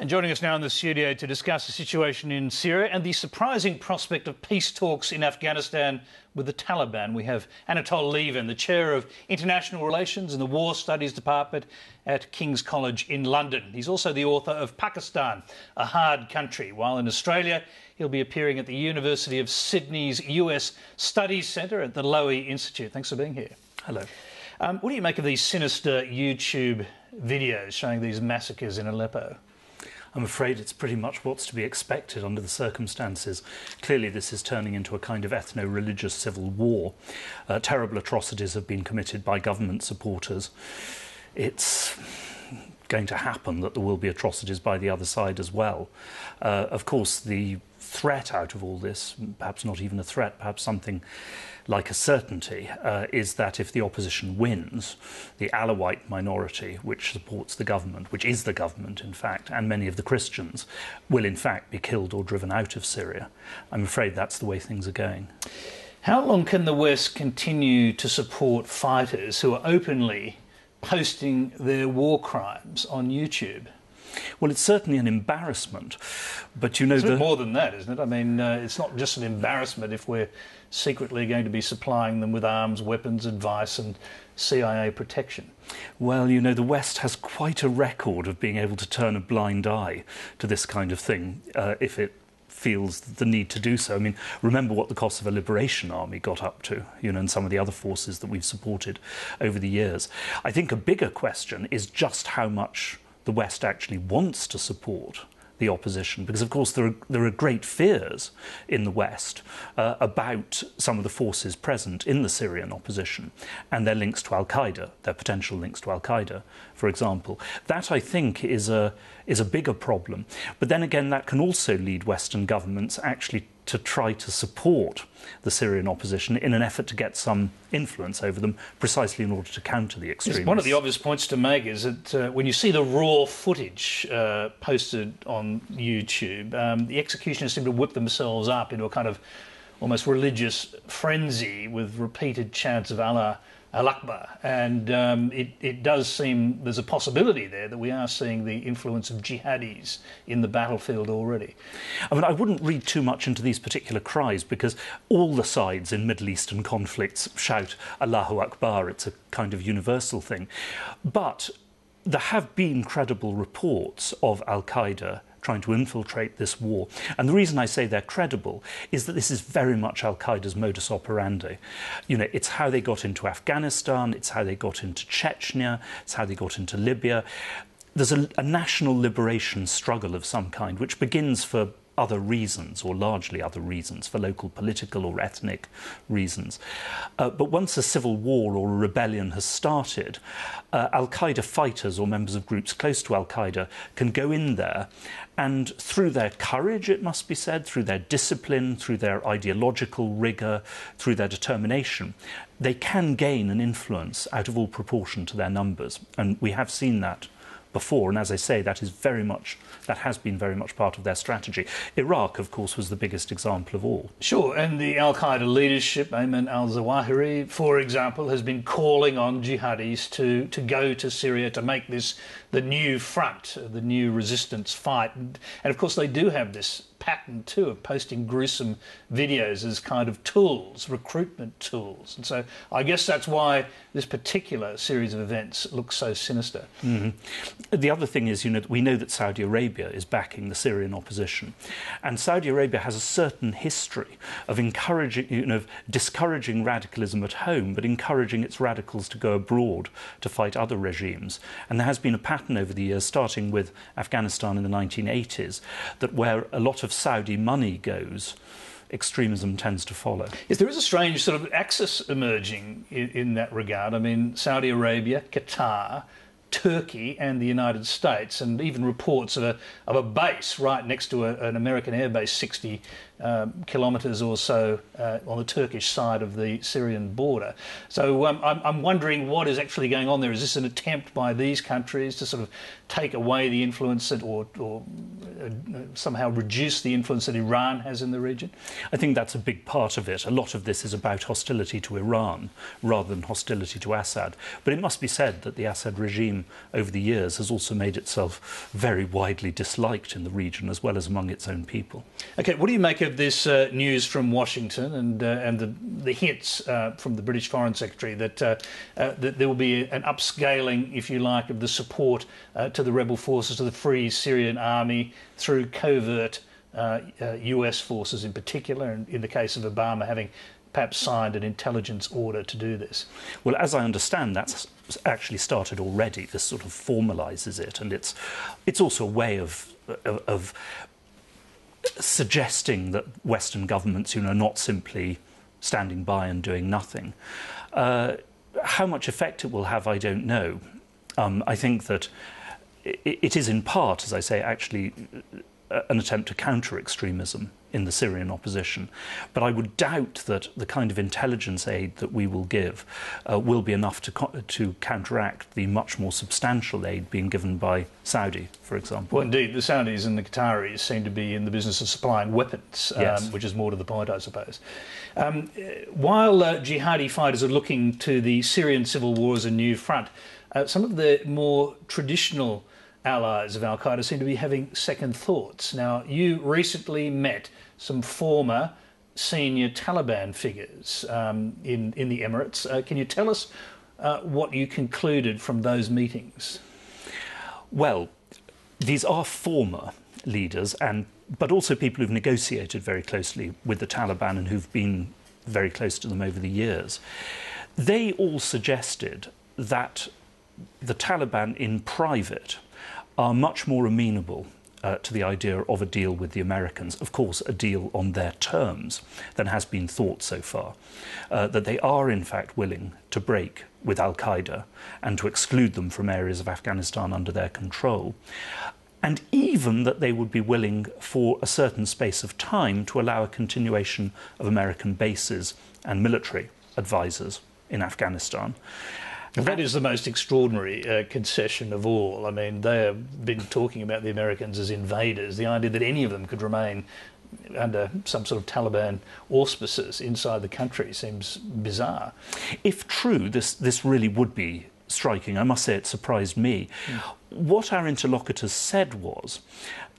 And joining us now in the studio to discuss the situation in Syria and the surprising prospect of peace talks in Afghanistan with the Taliban, we have Anatol Lieven, the Chair of International Relations in the War Studies Department at King's College in London. He's also the author of Pakistan, A Hard Country, while in Australia he'll be appearing at the University of Sydney's US Studies Centre at the Lowy Institute. Thanks for being here. Hello. What do you make of these sinister YouTube videos showing these massacres in Aleppo? I'm afraid it's pretty much what's to be expected under the circumstances. Clearly this is turning into a kind of ethno-religious civil war. Terrible atrocities have been committed by government supporters. It's going to happen that there will be atrocities by the other side as well. Of course, the threat out of all this, perhaps not even a threat, perhaps something like a certainty, is that if the opposition wins, the Alawite minority, which supports the government, which is the government in fact, and many of the Christians, will in fact be killed or driven out of Syria. I'm afraid that's the way things are going. How long can the West continue to support fighters who are openly posting their war crimes on YouTube? Well, it's certainly an embarrassment, but you know... It's a bit more than that, isn't it? I mean, it's not just an embarrassment if we're secretly going to be supplying them with arms, weapons, advice and CIA protection. Well, you know, the West has quite a record of being able to turn a blind eye to this kind of thing if it feels the need to do so. I mean, remember what the Kosovo Liberation Army got up to, you know, and some of the other forces that we've supported over the years. I think a bigger question is just how much the West actually wants to support the opposition, because of course there are great fears in the West about some of the forces present in the Syrian opposition and their links to Al-Qaeda, their potential links to Al-Qaeda, for example. That, I think, is a bigger problem. But then again, that can also lead Western governments actually to try to support the Syrian opposition in an effort to get some influence over them, precisely in order to counter the extremists. Yes, one of the obvious points to make is that when you see the raw footage posted on YouTube, the executioners seem to whip themselves up into a kind of almost religious frenzy with repeated chants of Allah Al-Akbar, and it does seem there's a possibility there that we are seeing the influence of jihadis in the battlefield already. I mean, I wouldn't read too much into these particular cries, because all the sides in Middle Eastern conflicts shout Allahu Akbar. It's a kind of universal thing. But there have been credible reports of Al-Qaeda trying to infiltrate this war. And the reason I say they're credible is that this is very much Al-Qaeda's modus operandi. You know, it's how they got into Afghanistan, it's how they got into Chechnya, it's how they got into Libya. There's a national liberation struggle of some kind, which begins for other reasons, or largely other reasons, for local political or ethnic reasons. But once a civil war or a rebellion has started, Al-Qaeda fighters or members of groups close to Al-Qaeda can go in there and, through their courage, it must be said, through their discipline, through their ideological rigour, through their determination, they can gain an influence out of all proportion to their numbers. And we have seen that before, and as I say, that has been very much part of their strategy. Iraq, of course, was the biggest example of all. Sure, and the Al-Qaeda leadership, Ayman al-Zawahiri, for example, has been calling on jihadis to go to Syria to make this the new front, the new resistance fight. And of course, they do have this pattern too of posting gruesome videos as kind of tools, recruitment tools. And so I guess that's why this particular series of events looks so sinister. Mm-hmm. The other thing is, you know, we know that Saudi Arabia is backing the Syrian opposition, and Saudi Arabia has a certain history of encouraging, you know, discouraging radicalism at home, but encouraging its radicals to go abroad to fight other regimes. And there has been a pattern over the years, starting with Afghanistan in the 1980s, that where a lot of Saudi money goes, extremism tends to follow. Yes, there is a strange sort of axis emerging in that regard. I mean, Saudi Arabia, Qatar, Turkey and the United States, and even reports of a base right next to an American airbase 60 kilometres or so on the Turkish side of the Syrian border. So I'm wondering what is actually going on there. Is this an attempt by these countries to sort of take away the influence or somehow reduce the influence that Iran has in the region? I think that's a big part of it. A lot of this is about hostility to Iran rather than hostility to Assad. But it must be said that the Assad regime over the years has also made itself very widely disliked in the region as well as among its own people. OK, what do you make of this news from Washington and the hints from the British Foreign Secretary that there will be an upscaling, if you like, of the support to the rebel forces, to the Free Syrian Army through covert US forces in particular, and in the case of Obama having perhaps signed an intelligence order to do this? Well, as I understand, that's actually started already. This sort of formalises it, and it's also a way of suggesting that Western governments, are not simply standing by and doing nothing. How much effect it will have, I don't know. I think that it is in part, as I say, actually an attempt to counter extremism in the Syrian opposition. But I would doubt that the kind of intelligence aid that we will give will be enough to counteract the much more substantial aid being given by Saudi, for example. Well, indeed, the Saudis and the Qataris seem to be in the business of supplying weapons, yes. Which is more to the point, I suppose. While jihadi fighters are looking to the Syrian civil war as a new front, some of the more traditional allies of al-Qaeda seem to be having second thoughts. Now, you recently met some former senior Taliban figures in the Emirates. Can you tell us what you concluded from those meetings? Well, these are former leaders, but also people who've negotiated very closely with the Taliban and who've been very close to them over the years. They all suggested that the Taliban in private are much more amenable to the idea of a deal with the Americans, of course a deal on their terms, than has been thought so far. That they are in fact willing to break with al-Qaeda and to exclude them from areas of Afghanistan under their control. And even that they would be willing for a certain space of time to allow a continuation of American bases and military advisors in Afghanistan. That is the most extraordinary concession of all. I mean, they have been talking about the Americans as invaders. The idea that any of them could remain under some sort of Taliban auspices inside the country seems bizarre. If true, this really would be striking. I must say it surprised me. What our interlocutors said was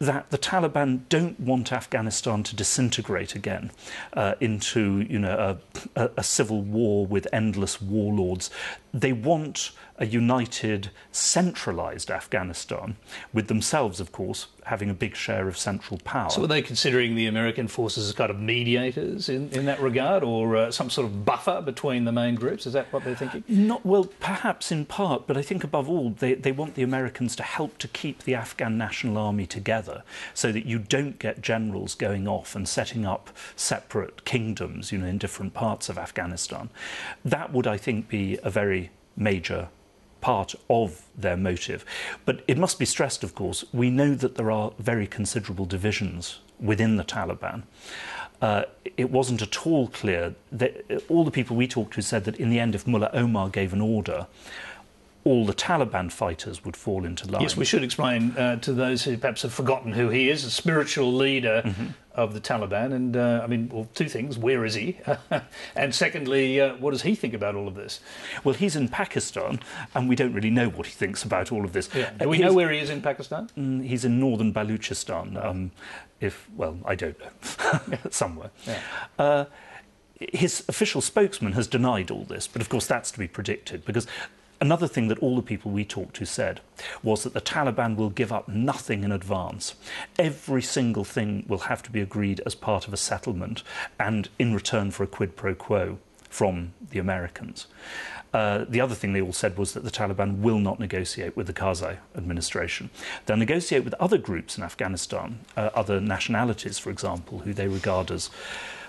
that the Taliban don't want Afghanistan to disintegrate again into a civil war with endless warlords. They want a united, centralised Afghanistan, with themselves, of course, having a big share of central power. So are they considering the American forces as kind of mediators in that regard, or some sort of buffer between the main groups? Is that what they're thinking? Well, perhaps in part, but I think above all they want the Americans to help to keep the Afghan National Army together so that you don't get generals going off and setting up separate kingdoms, in different parts of Afghanistan. That would, I think, be a very major part of their motive. But it must be stressed, of course, we know that there are very considerable divisions within the Taliban. It wasn't at all clear that all the people we talked to said that in the end, if Mullah Omar gave an order, all the Taliban fighters would fall into line. Yes, we should explain to those who perhaps have forgotten who he is, a spiritual leader of the Taliban. And, I mean, well, two things. Where is he? And secondly, what does he think about all of this? Well, he's in Pakistan, and we don't really know what he thinks about all of this. Yeah. Do we know where he is in Pakistan? He's in northern Baluchistan. I don't know. Somewhere. Yeah. His official spokesman has denied all this, but of course that's to be predicted, because another thing that all the people we talked to said was that the Taliban will give up nothing in advance. Every single thing will have to be agreed as part of a settlement and in return for a quid pro quo from the Americans. The other thing they all said was that the Taliban will not negotiate with the Karzai administration. They'll negotiate with other groups in Afghanistan, other nationalities, for example, who they regard as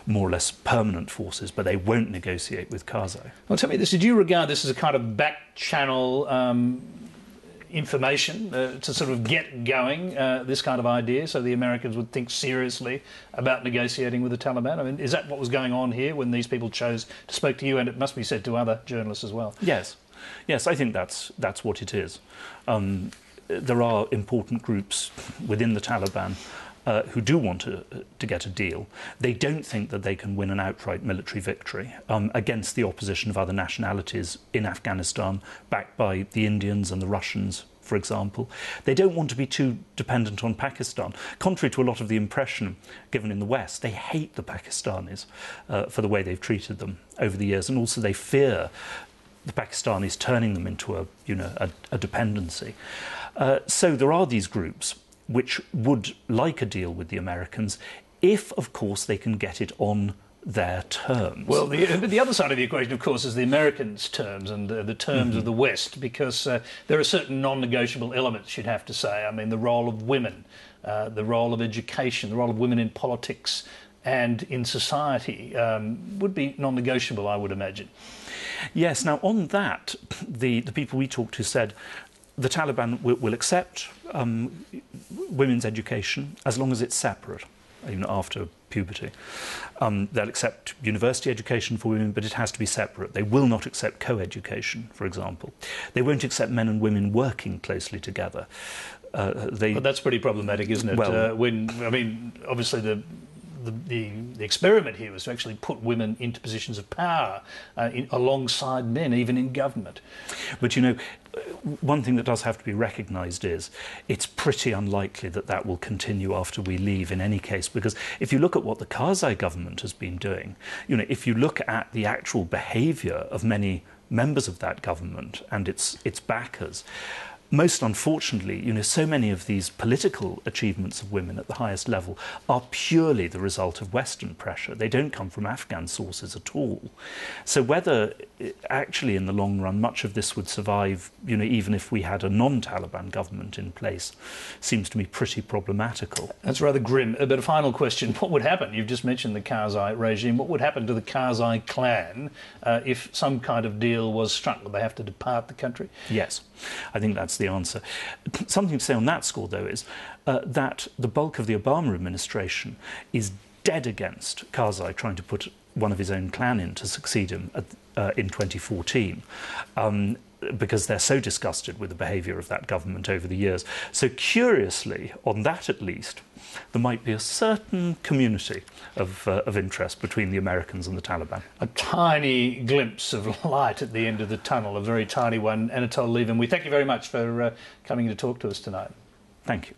more or less permanent forces, but they won't negotiate with Karzai. Well, tell me this, did you regard this as a kind of back-channel information to sort of get going this kind of idea so the Americans would think seriously about negotiating with the Taliban? I mean, is that what was going on here when these people chose to speak to you, and it must be said to other journalists as well? Yes, I think that's what it is. there are important groups within the Taliban who do want to get a deal. They don't think that they can win an outright military victory against the opposition of other nationalities in Afghanistan, backed by the Indians and the Russians, for example. They don't want to be too dependent on Pakistan. Contrary to a lot of the impression given in the West, they hate the Pakistanis for the way they've treated them over the years, and also they fear the Pakistanis turning them into a dependency. So there are these groups which would like a deal with the Americans if, of course, they can get it on their terms. Well, the other side of the equation, of course, is the Americans' terms and the terms of the West, because there are certain non-negotiable elements, you'd have to say. I mean, the role of women, the role of education, the role of women in politics and in society would be non-negotiable, I would imagine. Yes, now on that, the people we talked to said the Taliban will accept women's education as long as it's separate, even after puberty. They'll accept university education for women, but it has to be separate. They will not accept co-education, for example. They won't accept men and women working closely together. But that's pretty problematic, isn't it? Well, Obviously the experiment here was to actually put women into positions of power alongside men, even in government. But you know, one thing that does have to be recognised is it's pretty unlikely that that will continue after we leave in any case, because if you look at what the Karzai government has been doing, you know, if you look at the actual behaviour of many members of that government and its backers, most unfortunately, you know, so many of these political achievements of women at the highest level are purely the result of Western pressure. They don't come from Afghan sources at all. So whether actually in the long run much of this would survive, you know, even if we had a non-Taliban government in place, seems to me pretty problematical. That's rather grim. But a final question, what would happen? You've just mentioned the Karzai regime. What would happen to the Karzai clan if some kind of deal was struck? Would they have to depart the country? Yes, I think that's the answer. Something to say on that score, though, is that the bulk of the Obama administration is dead against Karzai trying to put one of his own clan in to succeed him in 2014, because they're so disgusted with the behaviour of that government over the years. So curiously, on that at least, there might be a certain community of interest between the Americans and the Taliban. A tiny glimpse of light at the end of the tunnel, a very tiny one. Anatol Lieven, we thank you very much for coming to talk to us tonight. Thank you.